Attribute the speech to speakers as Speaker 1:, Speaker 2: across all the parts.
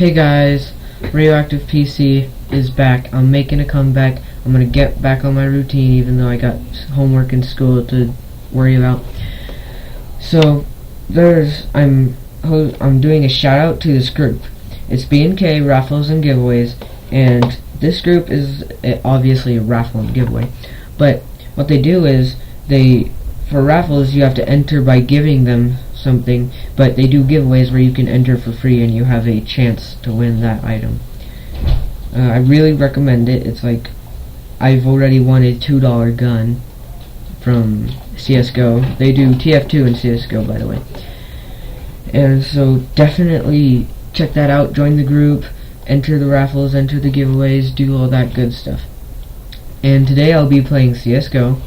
Speaker 1: Hey guys, Radioactive PC is back. I'm making a comeback. I'm gonna get back on my routine even though I got homework in school to worry about. So I'm doing a shout out to this group. It's B&K, Raffles and Giveaways, and this group is obviously a raffle and giveaway. But what they do is for raffles you have to enter by giving them something, but they do giveaways where you can enter for free and you have a chance to win that item. I really recommend it. It's like I've already won a $2 gun from CSGO. They do TF2 and CSGO, by the way. And so definitely check that out. Join the group, enter the raffles, enter the giveaways, do all that good stuff. And today I'll be playing CSGO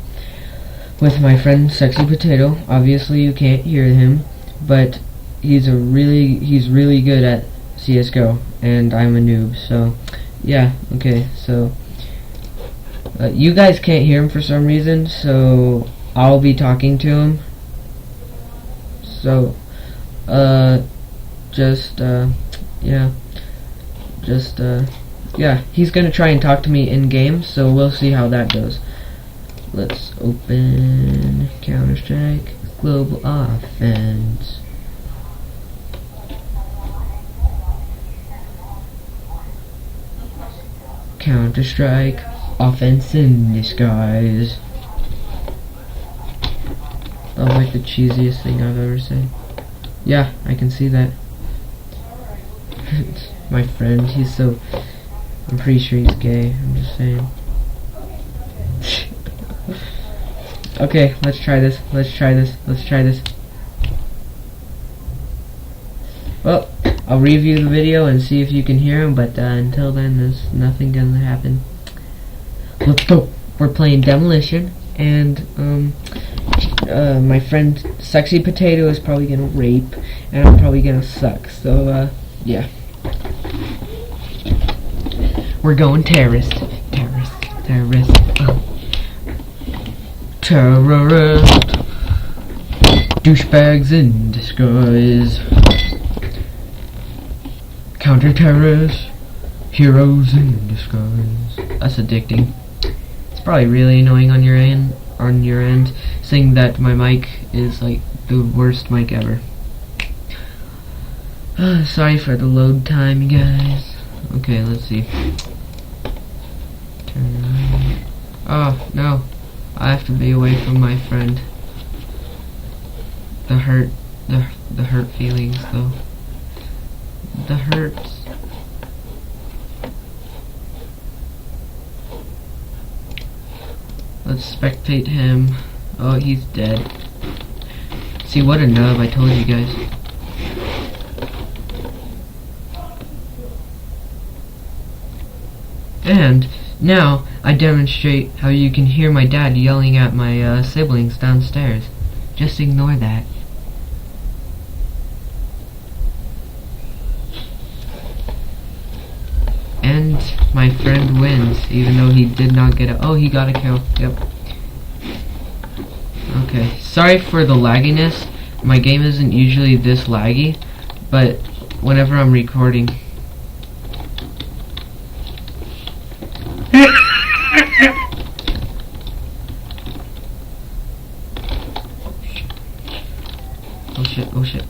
Speaker 1: with my friend Sexy Potato. Obviously you can't hear him, but he's really good at CSGO, and I'm a noob. So yeah, okay. So you guys can't hear him for some reason, so I'll be talking to him. So yeah, he's gonna try and talk to me in game, so we'll see how that goes. Let's open Counter-Strike Global Offense. Counter-Strike Offense in Disguise. Oh, like the cheesiest thing I've ever said. Yeah, I can see that. My friend, I'm pretty sure he's gay, I'm just saying. Okay, let's try this. Well, I'll review the video and see if you can hear him, but until then, there's nothing gonna happen. Let's go. We're playing Demolition, and my friend Sexy Potato is probably gonna rape, and I'm probably gonna suck. So yeah, we're going terrorist. Terrorist, douchebags in disguise, counter-terrorists, heroes in disguise. That's addicting. It's probably really annoying on your end, saying that my mic is like the worst mic ever. Sorry for the load time, you guys. Okay, let's see. Oh no, I have to be away from my friend. The hurt feelings though. The hurts. Let's spectate him. Oh, he's dead. See, what a nub, I told you guys. And now I demonstrate how you can hear my dad yelling at my siblings downstairs. Just ignore that. And my friend wins, even though he did not get a... Oh, he got a kill. Yep. Okay. Sorry for the lagginess. My game isn't usually this laggy, but whenever I'm recording... Oh shit.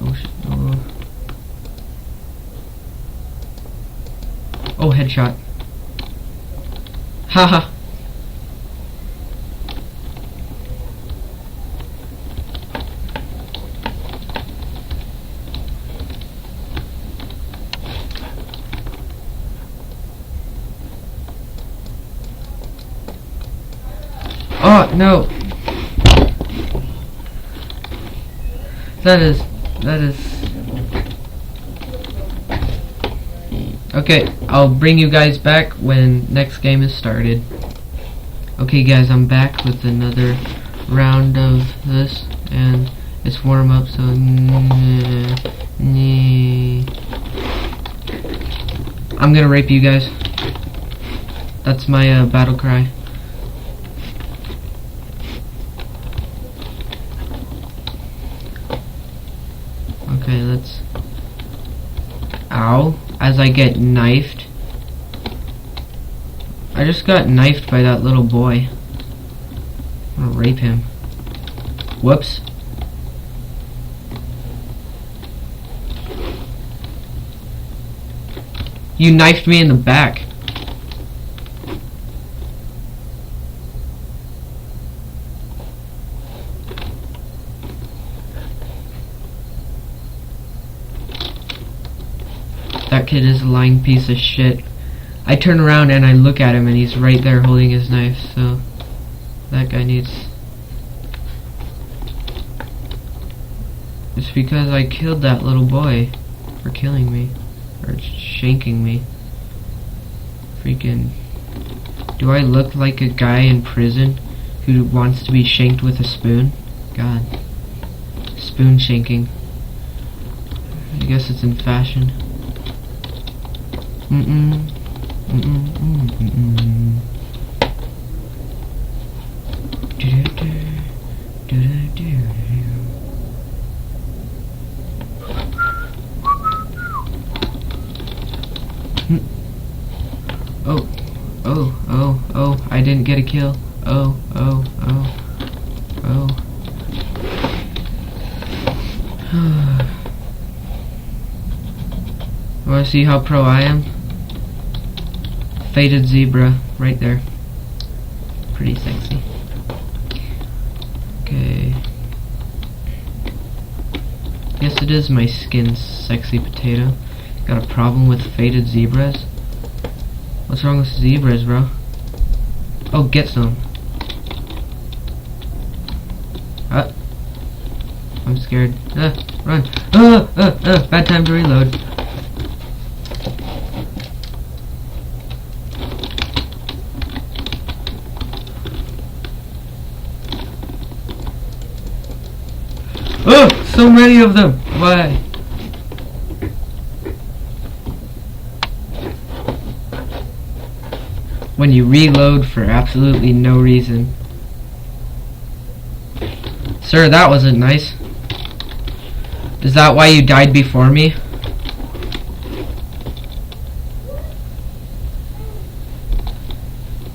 Speaker 1: Oh, headshot. Haha. Oh no. That is okay, I'll bring you guys back when next game is started. Okay guys, I'm back with another round of this, and it's warm up, so I'm gonna rape you guys. That's my battle cry. Okay, let's... Ow. as I get knifed. I just got knifed by that little boy. I'm gonna rape him. Whoops. You knifed me in the back. That kid is a lying piece of shit. I turn around and I look at him and he's right there holding his knife, so that guy needs... It's because I killed that little boy for killing me. Or shanking me. Freaking... Do I look like a guy in prison who wants to be shanked with a spoon? God. Spoon shanking. I guess it's in fashion. Oh, I didn't get a kill. Oh. Wanna see how pro I am? Faded zebra, right there. Pretty sexy. Okay. Yes, it is my skin, sexy potato. Got a problem with faded zebras? What's wrong with zebras, bro? Oh, get some. I'm scared. Run. Bad time to reload. Oh, so many of them. Why? When you reload for absolutely no reason. Sir, that wasn't nice. Is that why you died before me?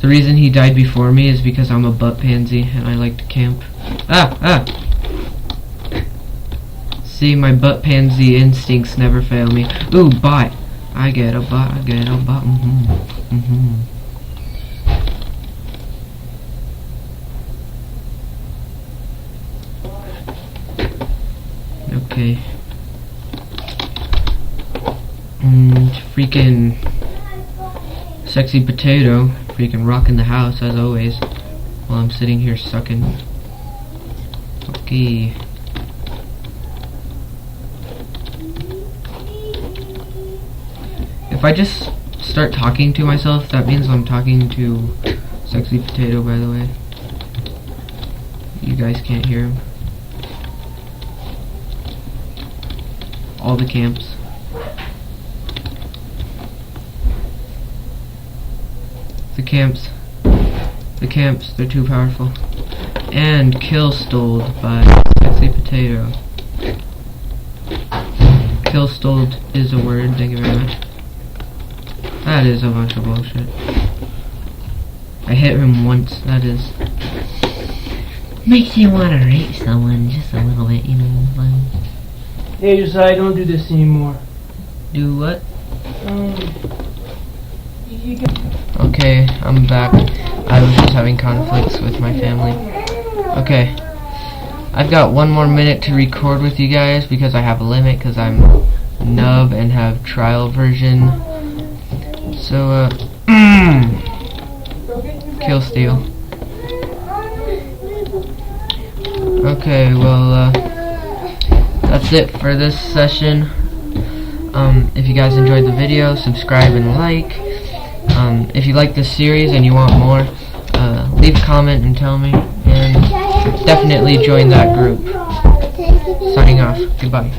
Speaker 1: The reason he died before me is because I'm a butt pansy and I like to camp. See, my butt pansy instincts never fail me. Ooh, bot. I get a bot. Okay. Freaking sexy potato, freaking rocking the house as always, while I'm sitting here sucking. Okay. If I just start talking to myself, that means I'm talking to sexy potato, by the way. You guys can't hear him. All the camps. The camps, they're too powerful. And kill stoled by sexy potato. Kill stoled is a word, thank you very much. That is a bunch of bullshit. I hit him once, that is. Makes you wanna rape someone just a little bit, you know.
Speaker 2: Hey Josiah, don't do this anymore.
Speaker 1: Do what? Okay, I'm back. I was just having conflicts with my family. Okay. I've got 1 more minute to record with you guys because I have a limit because I'm nub and have trial version. So, kill steal. Okay, well, that's it for this session. If you guys enjoyed the video, subscribe and like. If you like this series and you want more, leave a comment and tell me. And definitely join that group. Signing off. Goodbye.